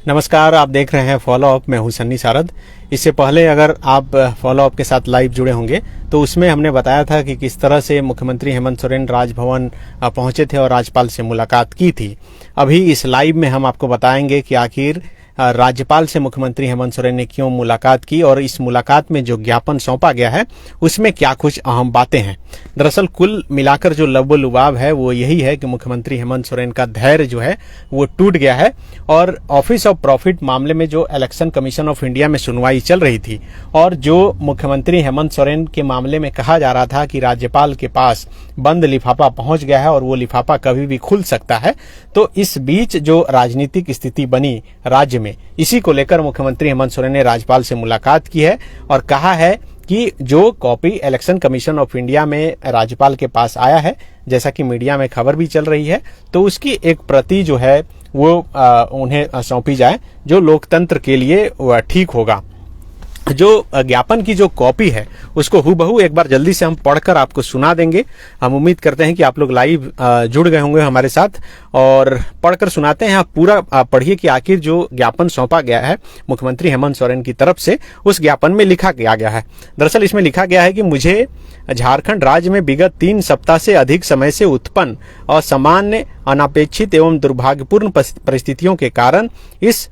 नमस्कार, आप देख रहे हैं फॉलो अप। मैं हूं सन्नी सारद। इससे पहले अगर आप फॉलो अप के साथ लाइव जुड़े होंगे तो उसमें हमने बताया था कि किस तरह से मुख्यमंत्री हेमंत सोरेन राजभवन पहुंचे थे और राज्यपाल से मुलाकात की थी। अभी इस लाइव में हम आपको बताएंगे कि आखिर राज्यपाल से मुख्यमंत्री हेमंत सोरेन ने क्यों मुलाकात की और इस मुलाकात में जो ज्ञापन सौंपा गया है उसमें क्या कुछ अहम बातें हैं। दरअसल कुल मिलाकर जो लबो-लुबाब है वो यही है कि मुख्यमंत्री हेमंत सोरेन का धैर्य जो है वो टूट गया है और ऑफिस ऑफ प्रॉफिट मामले में जो इलेक्शन कमीशन ऑफ इंडिया में सुनवाई चल रही थी और जो मुख्यमंत्री हेमंत सोरेन के मामले में कहा जा रहा था कि राज्यपाल के पास बंद लिफाफा पहुंच गया है और वो लिफाफा कभी भी खुल सकता है, तो इस बीच जो राजनीतिक स्थिति बनी राज्य में, इसी को लेकर मुख्यमंत्री हेमंत सोरेन ने राज्यपाल से मुलाकात की है और कहा है कि जो copy election commission of India में राज्यपाल के पास आया है, जैसा कि मीडिया में खबर भी चल रही है, तो उसकी एक प्रति जो है वो उन्हें सौंपी जाए, जो लोकतंत्र के लिए ठीक होगा। जो ज्ञापन की जो कॉपी है उसको हूबहू एक बार जल्दी से हम पढ़कर आपको सुना देंगे। हम उम्मीद करते हैं कि आप लोग लाइव जुड़ गए होंगे हमारे साथ और पढ़कर सुनाते हैं। आप पूरा पढ़िए कि आखिर जो ज्ञापन सौंपा गया है मुख्यमंत्री हेमंत सोरेन की तरफ से, उस ज्ञापन में लिखा गया है। दरअसल इसमें लिखा गया है कि मुझे झारखंड राज्य में विगत 3 सप्ताह से अधिक समय से उत्पन्न असामान्य, अनापेक्षित एवं दुर्भाग्यपूर्ण परिस्थितियों के कारण इस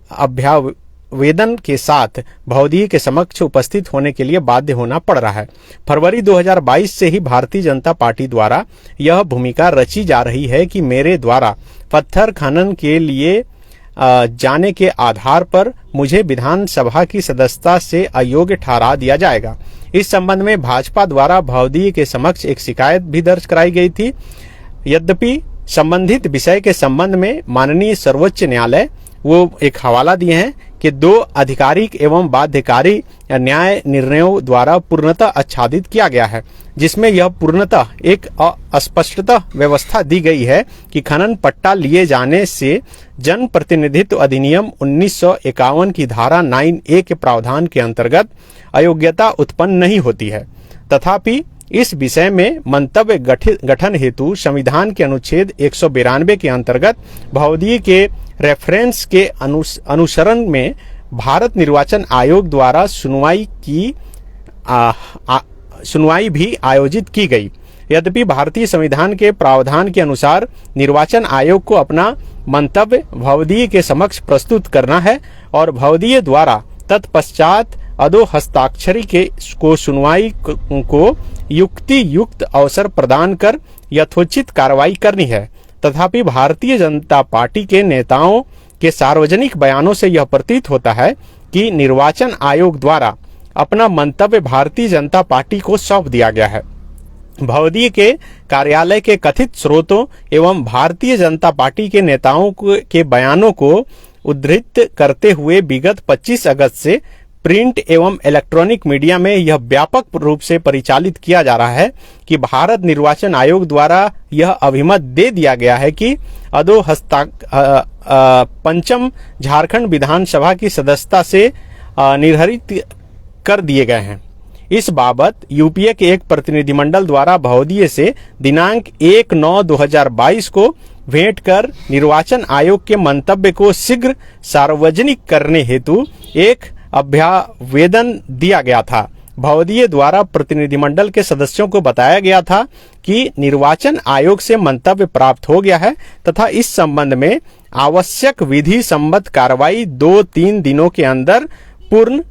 वेदन के साथ भवदीय के समक्ष उपस्थित होने के लिए बाध्य होना पड़ रहा है। फरवरी 2022 से ही भारतीय जनता पार्टी द्वारा यह भूमिका रची जा रही है कि मेरे द्वारा पत्थर खनन के लिए जाने के आधार पर मुझे विधानसभा की सदस्यता से अयोग्य ठहरा दिया जाएगा। इस संबंध में भाजपा द्वारा भवदीय के समक्ष एक शिकायत भी दर्ज कराई गई थी। यद्यपि संबंधित विषय के संबंध में माननीय सर्वोच्च न्यायालय वो एक हवाला दिए हैं कि 2 आधिकारिक एवं बाध्यकारी न्याय निर्णयों द्वारा पूर्णतः आच्छादित किया गया है, जिसमें यह पूर्णतः एक अस्पष्टता व्यवस्था दी गई है कि खनन पट्टा लिए जाने से जन प्रतिनिधित्व अधिनियम 1951 की धारा 9A के प्रावधान के अंतर्गत अयोग्यता उत्पन्न नहीं होती है। तथापि इस विषय में मंतव्य गठन हेतु संविधान के अनुच्छेद 192 के अंतर्गत भवदीय के रेफरेंस के अनुसरण में भारत निर्वाचन आयोग द्वारा सुनवाई भी आयोजित की गई। यद्यपि भारतीय संविधान के प्रावधान के अनुसार निर्वाचन आयोग को अपना मंतव्य भवदीय के समक्ष प्रस्तुत करना है और भवदीय द्वारा तत्पश्चात अधो हस्ताक्षरी को सुनवाई को युक्त अवसर प्रदान कर यथोचित कार्रवाई करनी है। तथापि भारतीय जनता पार्टी के नेताओं के सार्वजनिक बयानों से यह प्रतीत होता है कि निर्वाचन आयोग द्वारा अपना मंतव्य भारतीय जनता पार्टी को सौंप दिया गया है। भवदीय के कार्यालय के कथित स्रोतों एवं भारतीय जनता पार्टी के नेताओं के बयानों को उद्धृत करते हुए विगत 25 अगस्त से प्रिंट एवं इलेक्ट्रॉनिक मीडिया में यह व्यापक रूप से परिचालित किया जा रहा है कि भारत निर्वाचन आयोग द्वारा यह अभिमत दे दिया गया है कि अधो पंचम झारखंड विधानसभा की सदस्यता से निर्धारित कर दिए गए हैं। इस बाबत यूपीए के एक प्रतिनिधिमंडल द्वारा भवदीय से दिनांक 1/9/2022 को भेंट कर निर्वाचन आयोग के मंतव्य को शीघ्र सार्वजनिक करने हेतु एक अभ्यावेदन दिया गया था। भवदीय द्वारा प्रतिनिधिमंडल के सदस्यों को बताया गया था कि निर्वाचन आयोग से मंतव्य प्राप्त हो गया है तथा इस संबंध में आवश्यक विधि सम्मत कार्रवाई 2-3 दिनों के अंदर पूर्ण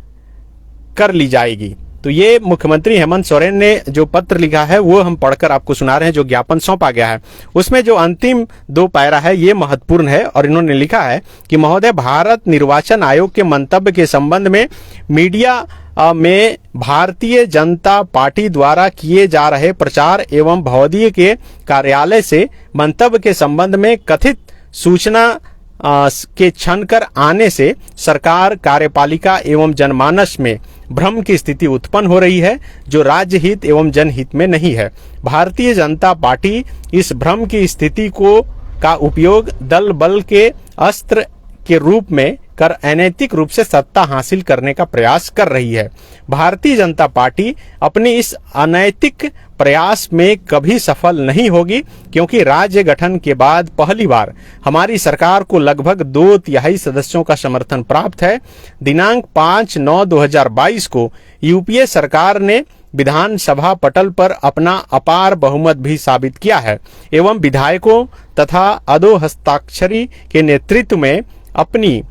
कर ली जाएगी। तो ये मुख्यमंत्री हेमंत सोरेन ने जो पत्र लिखा है वो हम पढ़कर आपको सुना रहे हैं, जो ज्ञापन सौंपा गया है। उसमें जो अंतिम 2 पैरा है ये महत्वपूर्ण है और इन्होंने लिखा है कि महोदय, भारत निर्वाचन आयोग के मंतव्य के संबंध में मीडिया में भारतीय जनता पार्टी द्वारा किए जा रहे प्रचार एवं भवदीय के कार्यालय से मंतव्य के संबंध में कथित सूचना के छन कर आने से सरकार, कार्यपालिका एवं जनमानस में भ्रम की स्थिति उत्पन्न हो रही है, जो राज्य हित एवं जनहित में नहीं है। भारतीय जनता पार्टी इस भ्रम की स्थिति का उपयोग दल बल के अस्त्र के रूप में कर अनैतिक रूप से सत्ता हासिल करने का प्रयास कर रही है। भारतीय जनता पार्टी अपनी इस अनैतिक प्रयास में कभी सफल नहीं होगी, क्योंकि राज्य गठन के बाद पहली बार हमारी सरकार को लगभग 2/3 सदस्यों का समर्थन प्राप्त है। दिनांक 5/9/2022 को यूपीए सरकार ने विधानसभा पटल पर अपना अपार बहुमत भी साबित किया है एवं विधायकों तथा अधोहस्ताक्षरी के नेतृत्व में अपनी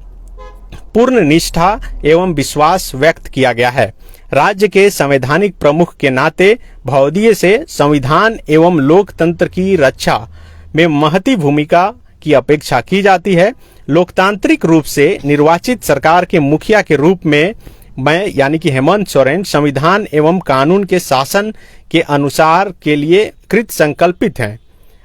पूर्ण निष्ठा एवं विश्वास व्यक्त किया गया है। राज्य के संवैधानिक प्रमुख के नाते भौदीय से संविधान एवं लोकतंत्र की रक्षा में महती भूमिका की अपेक्षा की जाती है। लोकतांत्रिक रूप से निर्वाचित सरकार के मुखिया के रूप में मैं यानी कि हेमंत सोरेन संविधान एवं कानून के शासन के अनुसार के लिए कृत संकल्पित हैं।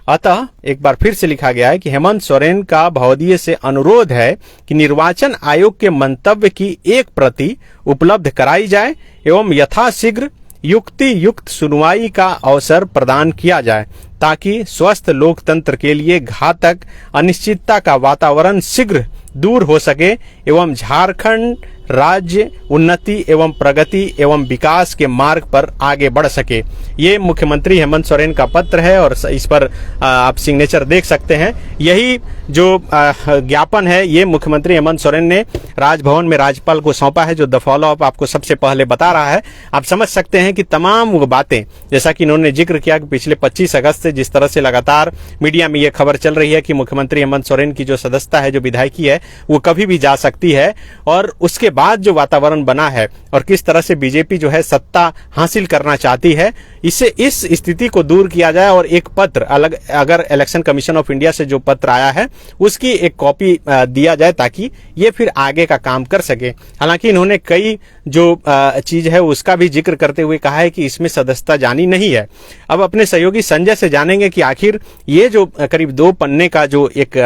अतः एक बार फिर से लिखा गया है कि हेमंत सोरेन का भौदीय से अनुरोध है कि निर्वाचन आयोग के मंतव्य की एक प्रति उपलब्ध कराई जाए एवं यथाशीघ्र युक्ति युक्त सुनवाई का अवसर प्रदान किया जाए, ताकि स्वस्थ लोकतंत्र के लिए घातक अनिश्चितता का वातावरण शीघ्र दूर हो सके एवं झारखंड राज्य उन्नति एवं प्रगति एवं विकास के मार्ग पर आगे बढ़ सके। ये मुख्यमंत्री हेमंत सोरेन का पत्र है और इस पर आप सिग्नेचर देख सकते हैं। यही जो ज्ञापन है ये मुख्यमंत्री हेमंत सोरेन ने राजभवन में राज्यपाल को सौंपा है, जो द फॉलो अप आपको सबसे पहले बता रहा है। आप समझ सकते हैं कि तमाम वो बातें, जैसा कि इन्होंने जिक्र किया कि पिछले 25 अगस्त से जिस तरह से लगातार मीडिया में ये खबर चल रही है कि मुख्यमंत्री हेमंत सोरेन की जो सदस्यता है, जो विधायकी है, वो कभी भी जा सकती है, और उसके बाद जो वातावरण बना है और किस तरह से बीजेपी जो है सत्ता हासिल करना चाहती है, इससे इस स्थिति को दूर किया जाए। और एक पत्र अलग, अगर इलेक्शन कमीशन ऑफ इंडिया से जो पत्र आया है उसकी एक कॉपी दिया जाए, ताकि ये फिर आगे का काम कर सके। हालांकि इन्होंने कई जो चीज है उसका भी जिक्र करते हुए कहा है कि इसमें सदस्यता जानी नहीं है। अब अपने सहयोगी संजय से जानेंगे कि आखिर ये जो करीब 2 पन्ने का जो एक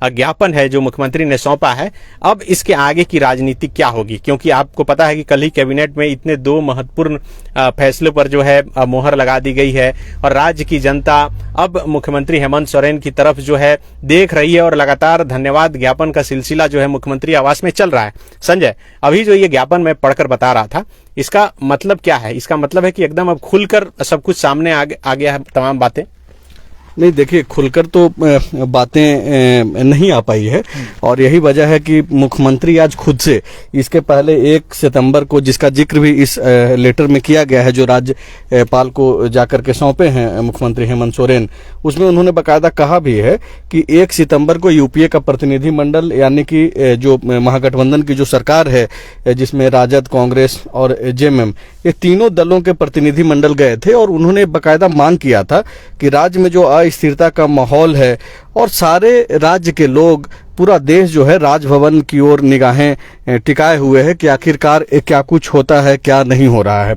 ज्ञापन है जो मुख्यमंत्री ने सौंपा है, अब इसके आगे की राजनीति क्या होगी, क्योंकि आपको पता है कि कल ही कैबिनेट में इतने 2 महत्वपूर्ण फैसलों पर जो है मोहर लगा दी गई है और राज्य की जनता अब मुख्यमंत्री हेमंत सोरेन की तरफ जो है देख रही है और लगातार धन्यवाद ज्ञापन का सिलसिला जो है मुख्यमंत्री आवास में चल रहा है। संजय, अभी जो ये ज्ञापन मैं पढ़कर बता रहा था, इसका मतलब क्या है? इसका मतलब है कि एकदम अब खुलकर सब कुछ सामने आ गया है, तमाम बातें? नहीं, देखिए, खुलकर तो बातें नहीं आ पाई है और यही वजह है कि मुख्यमंत्री आज खुद से इसके पहले 1 सितंबर को, जिसका जिक्र भी इस लेटर में किया गया है जो राज्यपाल को जाकर के सौंपे हैं मुख्यमंत्री हेमंत सोरेन, उसमें उन्होंने बाकायदा कहा भी है कि 1 सितंबर को यूपीए का प्रतिनिधि मंडल, यानी कि जो महागठबंधन की जो सरकार है जिसमें राजद, कांग्रेस और जेएमएम, ये तीनों दलों के प्रतिनिधि मंडल गए थे और उन्होंने बाकायदा मांग किया था कि राज्य में जो अस्थिरता का माहौल है और सारे राज्य के लोग, पूरा देश जो है राजभवन की ओर निगाहें टिकाए हुए है कि आखिरकार क्या कुछ होता है, क्या नहीं हो रहा है।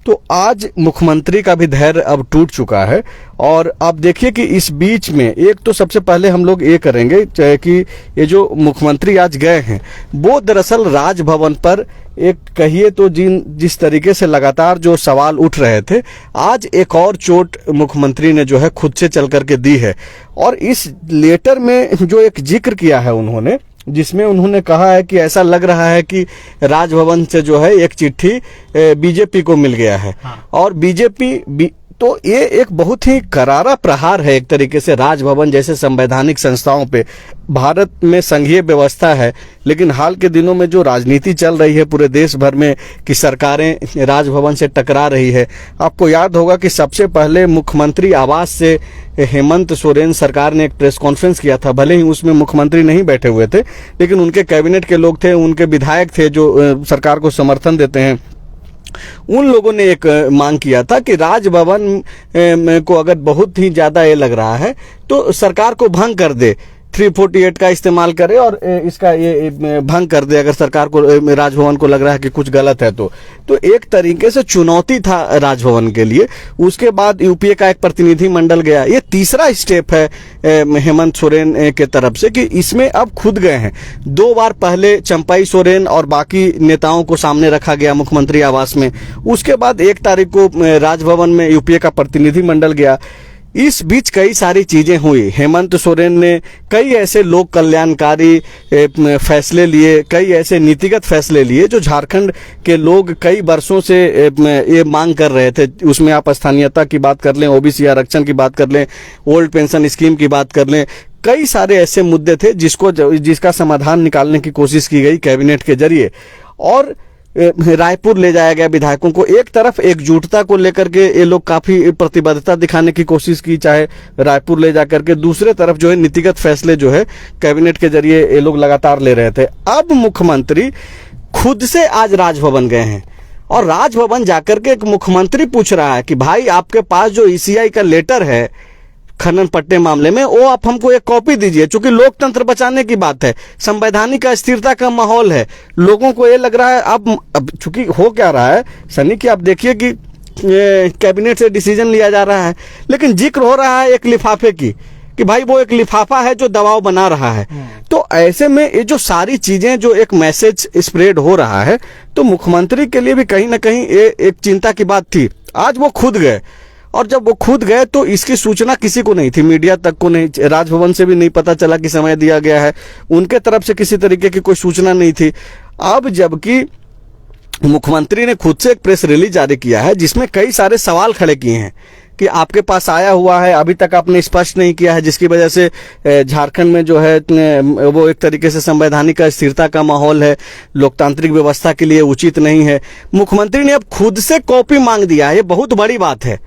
तो आज मुख्यमंत्री का भी धैर्य अब टूट चुका है और आप देखिए कि इस बीच में एक तो सबसे पहले हम लोग ये करेंगे कि ये जो मुख्यमंत्री आज गए हैं वो दरअसल राजभवन पर एक कहिए तो जिस तरीके से लगातार जो सवाल उठ रहे थे, आज एक और चोट मुख्यमंत्री ने जो है खुद से चल करके दी है। और इस लेटर में जो एक जिक्र किया है उन्होंने, जिसमें उन्होंने कहा है कि ऐसा लग रहा है कि राजभवन से जो है एक चिट्ठी बीजेपी को मिल गया है। हाँ। और बीजेपी तो ये एक बहुत ही करारा प्रहार है एक तरीके से राजभवन जैसे संवैधानिक संस्थाओं पे। भारत में संघीय व्यवस्था है, लेकिन हाल के दिनों में जो राजनीति चल रही है पूरे देश भर में कि सरकारें राजभवन से टकरा रही है। आपको याद होगा कि सबसे पहले मुख्यमंत्री आवास से हेमंत सोरेन सरकार ने एक प्रेस कॉन्फ्रेंस किया था। भले ही उसमें मुख्यमंत्री नहीं बैठे हुए थे, लेकिन उनके कैबिनेट के लोग थे, उनके विधायक थे जो सरकार को समर्थन देते हैं। उन लोगों ने एक मांग किया था कि राजभवन को अगर बहुत ही ज्यादा ये लग रहा है तो सरकार को भंग कर दे, 348 का इस्तेमाल करे और इसका ये भंग कर दे अगर सरकार को, राजभवन को लग रहा है कि कुछ गलत है तो एक तरीके से चुनौती था राजभवन के लिए। उसके बाद यूपीए का एक प्रतिनिधि मंडल गया। ये तीसरा स्टेप है हेमंत सोरेन के तरफ से कि इसमें अब खुद गए हैं। 2 बार पहले चंपाई सोरेन और बाकी नेताओं को सामने रखा गया मुख्यमंत्री आवास में। उसके बाद 1 तारीख को राजभवन में यूपीए का प्रतिनिधि मंडल गया। इस बीच कई सारी चीजें हुई। हेमंत सोरेन ने कई ऐसे लोक कल्याणकारी फैसले लिए, कई ऐसे नीतिगत फैसले लिए जो झारखंड के लोग कई वर्षों से ये मांग कर रहे थे। उसमें आप स्थानीयता की बात कर लें, ओबीसी आरक्षण की बात कर लें, ओल्ड पेंशन स्कीम की बात कर लें, कई सारे ऐसे मुद्दे थे जिसका समाधान निकालने की कोशिश की गई कैबिनेट के जरिए। और रायपुर ले जाया गया विधायकों को। एक तरफ एकजुटता को लेकर के ये लोग काफी प्रतिबद्धता दिखाने की कोशिश की, चाहे रायपुर ले जाकर के, दूसरे तरफ जो है नीतिगत फैसले जो है कैबिनेट के जरिए ये लोग लगातार ले रहे थे। अब मुख्यमंत्री खुद से आज राजभवन गए हैं और राजभवन जाकर के एक मुख्यमंत्री पूछ रहा है कि भाई आपके पास जो ईसीआई का लेटर है खनन पट्टे मामले में, वो आप हमको एक कॉपी दीजिए। चूंकि लोकतंत्र बचाने की बात है, संवैधानिक स्थिरता का माहौल है, लोगों को ये लग रहा है अब चूंकि हो क्या रहा है सनी कि आप देखिए कि कैबिनेट से डिसीजन लिया जा रहा है, लेकिन जिक्र हो रहा है एक लिफाफे की कि भाई वो एक लिफाफा है जो दबाव बना रहा है। तो ऐसे में ये जो सारी चीजें, जो एक मैसेज स्प्रेड हो रहा है, तो मुख्यमंत्री के लिए भी कहीं ना कहीं ये एक चिंता की बात थी। आज वो खुद गए, और जब वो खुद गए तो इसकी सूचना किसी को नहीं थी, मीडिया तक को नहीं, राजभवन से भी नहीं पता चला कि समय दिया गया है, उनके तरफ से किसी तरीके की कोई सूचना नहीं थी। अब जबकि मुख्यमंत्री ने खुद से एक प्रेस रिलीज जारी किया है जिसमें कई सारे सवाल खड़े किए हैं कि आपके पास आया हुआ है, अभी तक आपने स्पष्ट नहीं किया है, जिसकी वजह से झारखंड में जो है वो एक तरीके से संवैधानिक स्थिरता का माहौल है, लोकतांत्रिक व्यवस्था के लिए उचित नहीं है। मुख्यमंत्री ने अब खुद से कॉपी मांग दिया है, ये बहुत बड़ी बात है।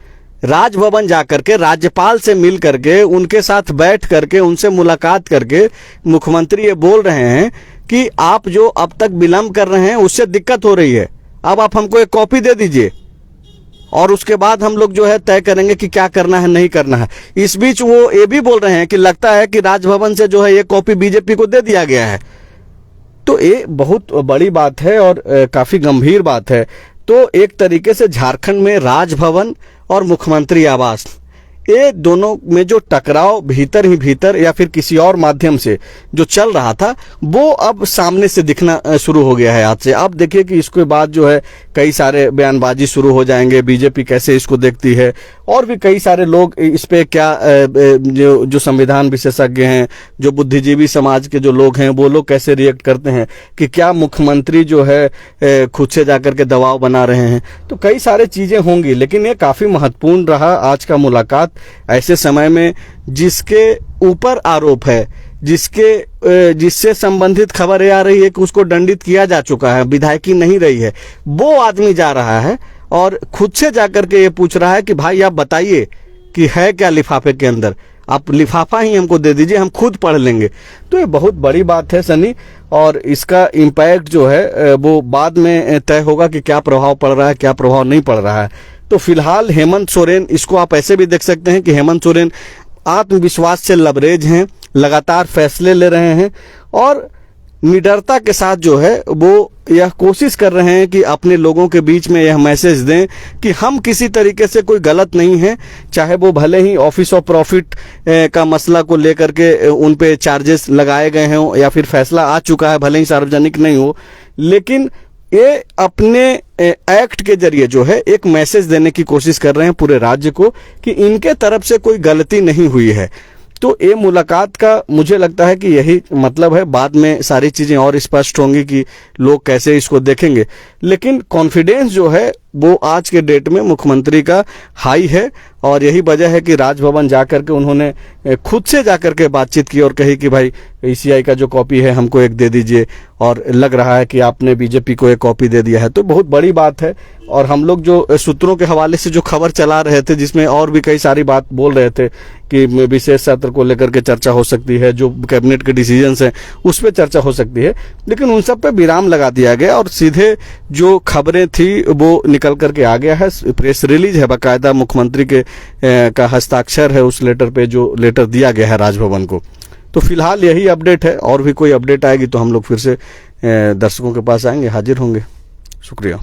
राजभवन जाकर के राज्यपाल से मिल करके, उनके साथ बैठ करके, उनसे मुलाकात करके मुख्यमंत्री ये बोल रहे हैं कि आप जो अब तक विलंब कर रहे हैं उससे दिक्कत हो रही है, अब आप हमको एक कॉपी दे दीजिए और उसके बाद हम लोग जो है तय करेंगे कि क्या करना है नहीं करना है। इस बीच वो ये भी बोल रहे हैं कि लगता है कि राजभवन से जो है ये कॉपी बीजेपी को दे दिया गया है। तो ये बहुत बड़ी बात है और काफी गंभीर बात है। तो एक तरीके से झारखंड में राजभवन और मुख्यमंत्री आवास, ये दोनों में जो टकराव भीतर ही भीतर या फिर किसी और माध्यम से जो चल रहा था, वो अब सामने से दिखना शुरू हो गया है आज से। अब देखिए कि इसके बाद जो है कई सारे बयानबाजी शुरू हो जाएंगे, बीजेपी कैसे इसको देखती है, और भी कई सारे लोग इस पे क्या जो संविधान विशेषज्ञ हैं, जो बुद्धिजीवी समाज के जो लोग हैं, वो लोग कैसे रिएक्ट करते हैं कि क्या मुख्यमंत्री जो है खुद से जाकर के दबाव बना रहे हैं। तो कई सारे चीजें होंगी, लेकिन ये काफी महत्वपूर्ण रहा आज का मुलाकात ऐसे समय में जिसके ऊपर आरोप है, जिससे संबंधित खबर ये आ रही है कि उसको दंडित किया जा चुका है, विधायकी नहीं रही है, वो आदमी जा रहा है और खुद से जाकर के ये पूछ रहा है कि भाई आप बताइए कि है क्या लिफाफे के अंदर, आप लिफाफा ही हमको दे दीजिए, हम खुद पढ़ लेंगे। तो ये बहुत बड़ी बात है सनी, और इसका इम्पैक्ट जो है वो बाद में तय होगा कि क्या प्रभाव पड़ रहा है, क्या प्रभाव नहीं पड़ रहा है। तो फिलहाल हेमंत सोरेन, इसको आप ऐसे भी देख सकते हैं कि हेमंत सोरेन आत्मविश्वास से लबरेज हैं, लगातार फैसले ले रहे हैं और निडरता के साथ जो है वो यह कोशिश कर रहे हैं कि अपने लोगों के बीच में यह मैसेज दें कि हम किसी तरीके से कोई गलत नहीं है, चाहे वो भले ही ऑफिस ऑफ प्रॉफिट का मसला को लेकर के उन पे चार्जेस लगाए गए हों या फिर फैसला आ चुका है, भले ही सार्वजनिक नहीं हो, लेकिन ये अपने एक्ट के जरिए जो है एक मैसेज देने की कोशिश कर रहे हैं पूरे राज्य को कि इनके तरफ से कोई गलती नहीं हुई है। तो ये मुलाकात का मुझे लगता है कि यही मतलब है। बाद में सारी चीजें और स्पष्ट होंगी कि लोग कैसे इसको देखेंगे, लेकिन कॉन्फिडेंस जो है वो आज के डेट में मुख्यमंत्री का हाई है और यही वजह है कि राजभवन जाकर के उन्होंने खुद से जाकर के बातचीत की और कही कि भाई ईसीआई का जो कॉपी है हमको एक दे दीजिए, और लग रहा है कि आपने बीजेपी को एक कॉपी दे दिया है। तो बहुत बड़ी बात है। और हम लोग जो सूत्रों के हवाले से जो खबर चला रहे थे, जिसमें और भी कई सारी बात बोल रहे थे कि विशेष सत्र को लेकर के चर्चा हो सकती है, जो कैबिनेट के डिसीजंस हैं उस पर चर्चा हो सकती है, लेकिन उन सब पे विराम लगा दिया गया और सीधे जो खबरें थी वो निकल करके आ गया है। प्रेस रिलीज है, बाकायदा मुख्यमंत्री के का हस्ताक्षर है उस लेटर पे, जो लेटर दिया गया है राजभवन को। तो फिलहाल यही अपडेट है, और भी कोई अपडेट आएगी तो हम लोग फिर से दर्शकों के पास आएंगे, हाजिर होंगे। शुक्रिया।